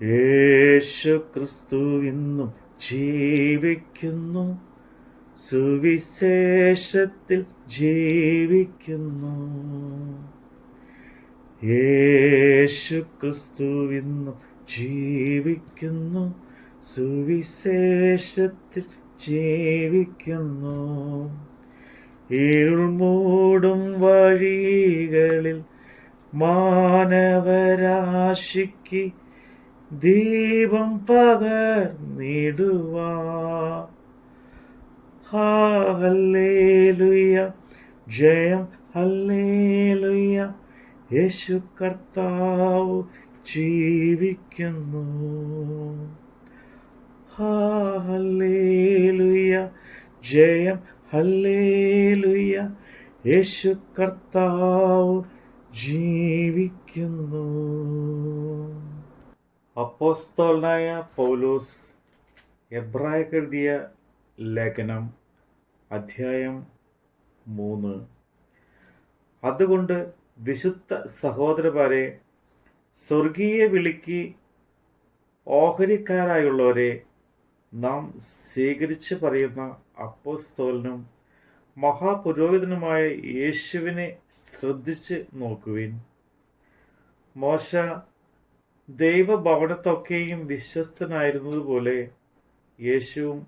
യേശു ക്രിസ്തു ഇന്നും ജീവിക്കുന്നു, സുവിശേഷത്തിൽ ജീവിക്കുന്നു. യേശു ക്രിസ്തു ഇന്നും ജീവിക്കുന്നു, സുവിശേഷത്തിൽ ജീവിക്കുന്നു. ഇരുൾ മൂടും വഴികളിൽ മാനവരാശിക്ക് ദീപം പകർന്നിടുവാ. ഹല്ലേലൂയ, ജയം ഹല്ലേലൂയ, യേശു കർത്താവ് ജീവിക്കുന്നു. ഹല്ലേലൂയ, ജയം ഹല്ലേലൂയ, യേശു കർത്താവ് ജീവിക്കുന്നു. അപ്പോസ്തലനായ പൗലോസ് എബ്രായർക്ക് എഴുതിയ ലേഖനം അധ്യായം 3. അതുകൊണ്ട് വിശുദ്ധ സഹോദരന്മാരെ, സ്വർഗീയ വിളിക്ക് ഓഹരിക്കാരായുള്ളവരെ, നാം സ്വീകരിച്ച് പറയുന്ന അപ്പോസ്തലനും മഹാപുരോഹിതനുമായ യേശുവിനെ ശ്രദ്ധിച്ച് നോക്കുവിൻ. മോശ ദൈവഭവനത്തൊക്കെയും വിശ്വസ്തനായിരുന്നതുപോലെ യേശുവും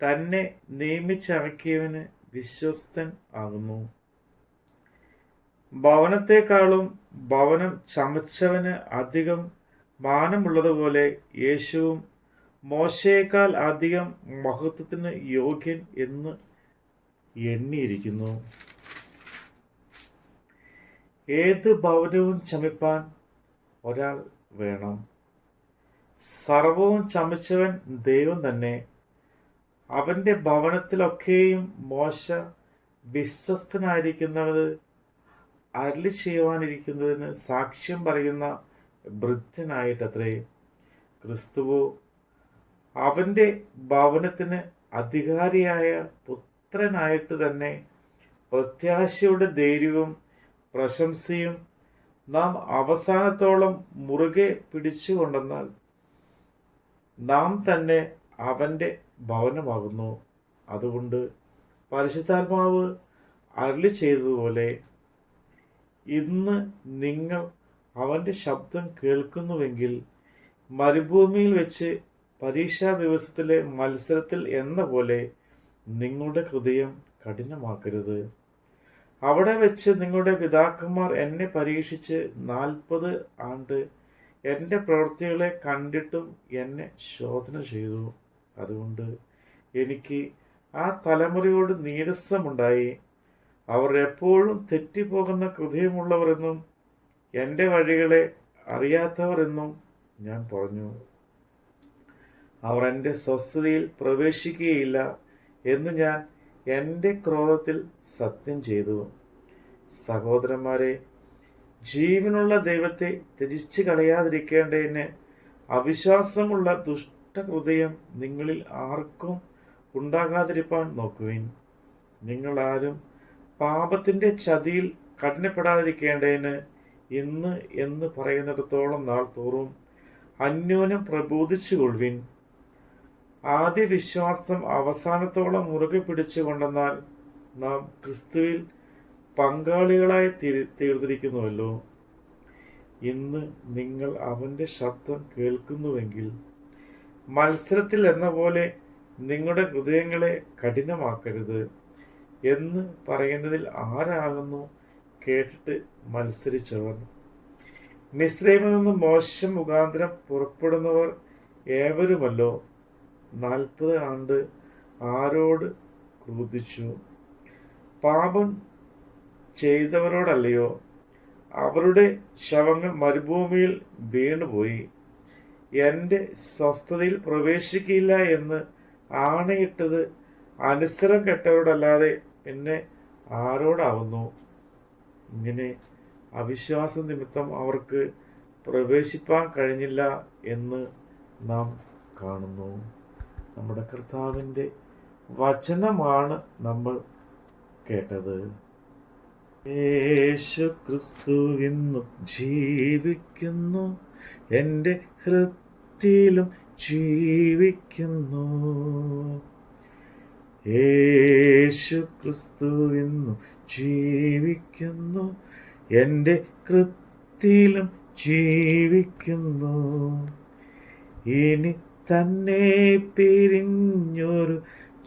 തന്നെ നിയമിച്ചിറക്കിയവന് വിശ്വസ്തൻ ആകുന്നു. ഭവനത്തെക്കാളും ഭവനം ചമച്ചവന് അധികം മാനമുള്ളതുപോലെ യേശുവും മോശയേക്കാൾ അധികം മഹത്വത്തിന് യോഗ്യൻ എന്ന് എണ്ണിയിരിക്കുന്നു. ഏത് ഭവനവും ചമയ്പ്പാൻ ഒരാൾ വേണം. സർവവും ചമച്ചവൻ ദൈവം തന്നെ. അവൻ്റെ ഭവനത്തിലൊക്കെയും മോശ വിശ്വസ്തനായിരിക്കുന്നത് അരുളി ചെയ്യുവാനിരിക്കുന്നതിന് സാക്ഷ്യം പറയുന്ന ഭൃത്യനായിട്ടത്രേ. ക്രിസ്തുവോ അവൻ്റെ ഭവനത്തിന് അധികാരിയായ പുത്രനായിട്ട് തന്നെ പ്രത്യാശയുടെ ധൈര്യവും പ്രശംസയും നാം അവസാനത്തോളം മുറുകെ പിടിച്ചുകൊണ്ടെന്നാൽ നാം തന്നെ അവൻ്റെ ഭവനമാകുന്നു. അതുകൊണ്ട് പരിശുദ്ധാത്മാവ് അരുളി ചെയ്തതുപോലെ ഇന്ന് നിങ്ങൾ അവൻ്റെ ശബ്ദം കേൾക്കുന്നുവെങ്കിൽ മരുഭൂമിയിൽ വെച്ച് പരീക്ഷാ ദിവസത്തിലെ മത്സരത്തിൽ എന്ന പോലെ നിങ്ങളുടെ ഹൃദയം കഠിനമാക്കരുത്. അവിടെ വെച്ച് നിങ്ങളുടെ പിതാക്കന്മാർ എന്നെ പരീക്ഷിച്ച് 40 ആണ്ട് എൻ്റെ പ്രവൃത്തികളെ കണ്ടിട്ടും എന്നെ ശോധന ചെയ്തു. അതുകൊണ്ട് എനിക്ക് ആ തലമുറയോട് നീരസമുണ്ടായി. അവർ എപ്പോഴും തെറ്റിപ്പോകുന്ന ഹൃദയമുള്ളവരെന്നും എൻ്റെ വഴികളെ അറിയാത്തവരെന്നും ഞാൻ പറഞ്ഞു. അവർ എൻ്റെ സ്വസ്ഥതയിൽ പ്രവേശിക്കുകയില്ല എന്ന് ഞാൻ എൻ്റെ ക്രോധത്തിൽ സത്യം ചെയ്തു. സഹോദരന്മാരെ, ജീവനുള്ള ദൈവത്തെ ത്യജിച്ച് കളയാതിരിക്കേണ്ടതിന് അവിശ്വാസമുള്ള ദുഷ്ടഹൃദയം നിങ്ങളിൽ ആർക്കും ഉണ്ടാകാതിരിപ്പാൻ നോക്കുവിൻ. നിങ്ങൾ ആരും പാപത്തിൻ്റെ ചതിയിൽ കഠിനപ്പെടാതിരിക്കേണ്ടതിന് ഇന്ന് എന്ന് പറയുന്നിടത്തോളം നാൾ തോറും അന്യോന്യം പ്രബോധിച്ചുകൊള്ളുവിൻ. ആദ്യ വിശ്വാസം അവസാനത്തോളം മുറുകെ പിടിച്ചുകൊണ്ടെന്നാൽ നാം ക്രിസ്തുവിൽ പങ്കാളികളായി തീർന്നിരിക്കുന്നുവല്ലോ. ഇന്ന് നിങ്ങൾ അവൻ്റെ ശബ്ദം കേൾക്കുന്നുവെങ്കിൽ മത്സരത്തിൽ എന്ന പോലെ നിങ്ങളുടെ ഹൃദയങ്ങളെ കഠിനമാക്കരുത് എന്ന് പറയുന്നതിൽ ആരാകുന്നു കേട്ടിട്ട് മത്സരിച്ചവർ? മിസ്രൈമിൽ നിന്ന് മോശം മുഖാന്തരം പുറപ്പെടുന്നവർ ഏവരുമല്ലോ 40 ആണ്ട് ആരോട് ക്രോധിച്ചു? പാപം ചെയ്തവരോടല്ലയോ? അവരുടെ ശവങ്ങൾ മരുഭൂമിയിൽ വീണുപോയി. എൻ്റെ സ്വസ്ഥതയിൽ പ്രവേശിക്കില്ല എന്ന് ആണയിട്ടത് അനുസരം കെട്ടവരോടല്ലാതെ പിന്നെ ആരോടാവുന്നു? ഇങ്ങനെ അവിശ്വാസ നിമിത്തം അവർക്ക് പ്രവേശിപ്പാൻ കഴിഞ്ഞില്ല എന്ന് നാം കാണുന്നു. നമ്മുടെ കർത്താവിൻ്റെ വചനമാണ് നമ്മൾ കേട്ടത്. യേശു ക്രിസ്തു ഇന്നും ജീവിക്കുന്നു, എൻ്റെ ഹൃദയത്തിൽ കൃത്തിയിലും ജീവിക്കുന്നു. യേശു ക്രിസ്തു ഇന്നും ജീവിക്കുന്നു, എൻ്റെ കൃത്തിയിലും ജീവിക്കുന്നു. ഇനി തന്നെ പിരിഞ്ഞൊരു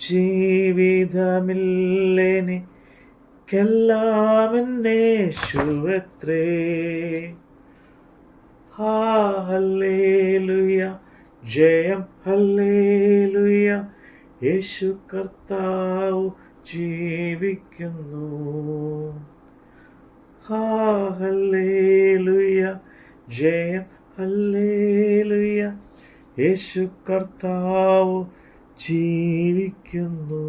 ജീവിതമില്ലെനിക്കെല്ലാം എന്നേശുവത്രേ. ഹല്ലേലൂയ, ജയം ഹല്ലേലൂയ, യേശു കർത്താവ് ജീവിക്കുന്നു. ഹല്ലേലൂയ, ജയം ഹല്ലേലൂയ, യേശു കർത്താവ് ജീവിക്കുന്നു.